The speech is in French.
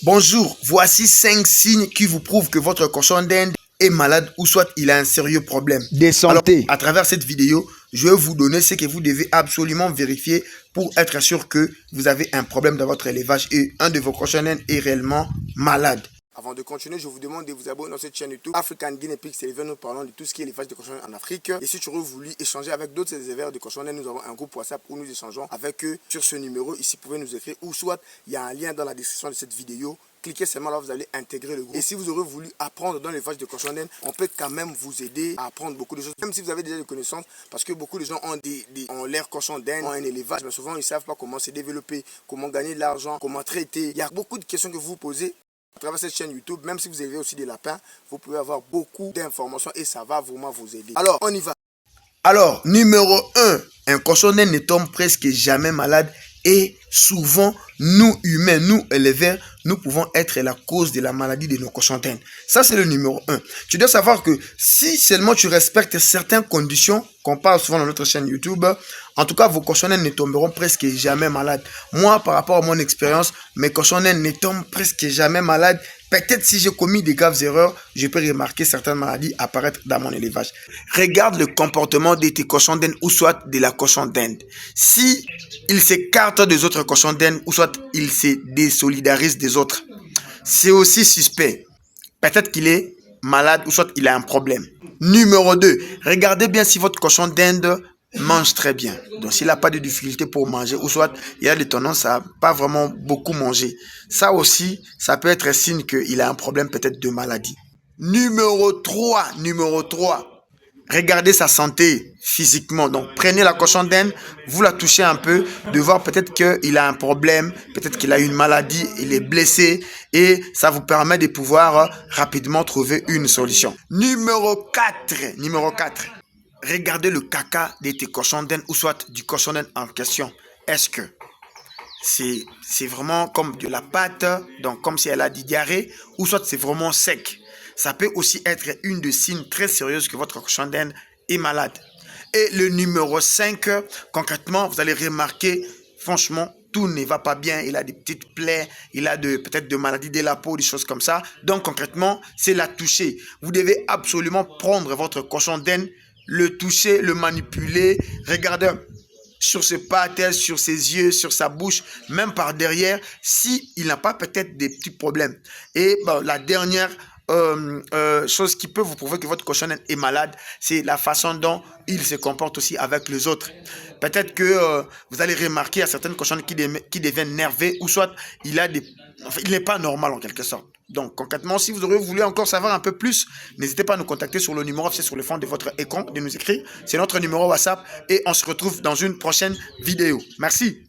Bonjour, voici 5 signes qui vous prouvent que votre cochon d'Inde est malade ou soit il a un sérieux problème de santé. Alors, à travers cette vidéo, je vais vous donner ce que vous devez absolument vérifier pour être sûr que vous avez un problème dans votre élevage et un de vos cochons d'Inde est réellement malade. Avant de continuer, je vous demande de vous abonner dans cette chaîne YouTube African Guinea Pigs Éleveurs. Nous parlons de tout ce qui est élevage de cochons en Afrique. Et si tu aurais voulu échanger avec d'autres éleveurs de cochons, nous avons un groupe WhatsApp où nous échangeons avec eux sur ce numéro. Ici, vous pouvez nous écrire ou soit il y a un lien dans la description de cette vidéo. Cliquez seulement là, vous allez intégrer le groupe. Et si vous aurez voulu apprendre dans l'élevage de cochons d'Inde, on peut quand même vous aider à apprendre beaucoup de choses. Même si vous avez déjà des connaissances, parce que beaucoup de gens ont l'air cochon d'Inde, ont un élevage, mais souvent ils ne savent pas comment se développer, comment gagner de l'argent, comment traiter. Il y a beaucoup de questions que vous vous posez. À travers cette chaîne YouTube, même si vous élevez aussi des lapins, vous pouvez avoir beaucoup d'informations et ça va vraiment vous aider. Alors, on y va. Alors, numéro 1, un cochon d'Inde ne tombe presque jamais malade et souvent, nous humains, nous éleveurs, nous pouvons être la cause de la maladie de nos cochons d'Inde. Ça, c'est le numéro 1. Tu dois savoir que si seulement tu respectes certaines conditions, qu'on parle souvent dans notre chaîne YouTube, en tout cas, vos cochons d'Inde ne tomberont presque jamais malades. Moi, par rapport à mon expérience, mes cochons d'Inde ne tombent presque jamais malades. Peut-être si j'ai commis des graves erreurs, je peux remarquer certaines maladies apparaître dans mon élevage. Regarde le comportement de tes cochons d'Inde ou soit de la cochon d'Inde. Si il s'écarte des autres cochons d'Inde ou soit il se désolidarise des autres, c'est aussi suspect. Peut-être qu'il est malade ou soit il a un problème. Numéro 2, regardez bien si votre cochon d'Inde mange très bien. Donc, s'il n'a pas de difficulté pour manger ou soit il a des tendances à pas vraiment beaucoup manger. Ça aussi, ça peut être un signe qu'il a un problème peut-être de maladie. Numéro 3, regardez sa santé physiquement. Donc, prenez la cochon d'Inde, vous la touchez un peu, de voir peut-être qu'il a un problème, peut-être qu'il a une maladie, il est blessé et ça vous permet de pouvoir rapidement trouver une solution. Numéro 4. Regardez le caca de tes cochons d'Inde ou soit du cochon d'Inde en question. Est-ce que c'est vraiment comme de la pâte, donc comme si elle a dit diarrhée, ou soit c'est vraiment sec. Ça peut aussi être une des signes très sérieux que votre cochon d'Inde est malade. Et le numéro 5, concrètement, vous allez remarquer, franchement, tout ne va pas bien. Il a des petites plaies, il a peut-être de maladies de la peau, des choses comme ça. Donc, concrètement, c'est la toucher. Vous devez absolument prendre votre cochon d'Inde, le toucher, le manipuler. Regardez sur ses pattes, sur ses yeux, sur sa bouche, même par derrière, s'il n'a pas peut-être des petits problèmes. Et bon, la dernière chose qui peut vous prouver que votre cochon est malade, c'est la façon dont il se comporte aussi avec les autres. Peut-être que vous allez remarquer à certaines cochons qui deviennent nerveux ou soit il n'est pas normal en quelque sorte. Donc concrètement, si vous aurez voulu encore savoir un peu plus, n'hésitez pas à nous contacter sur le numéro affiché sur le fond de votre écran, de nous écrire. C'est notre numéro WhatsApp et on se retrouve dans une prochaine vidéo. Merci.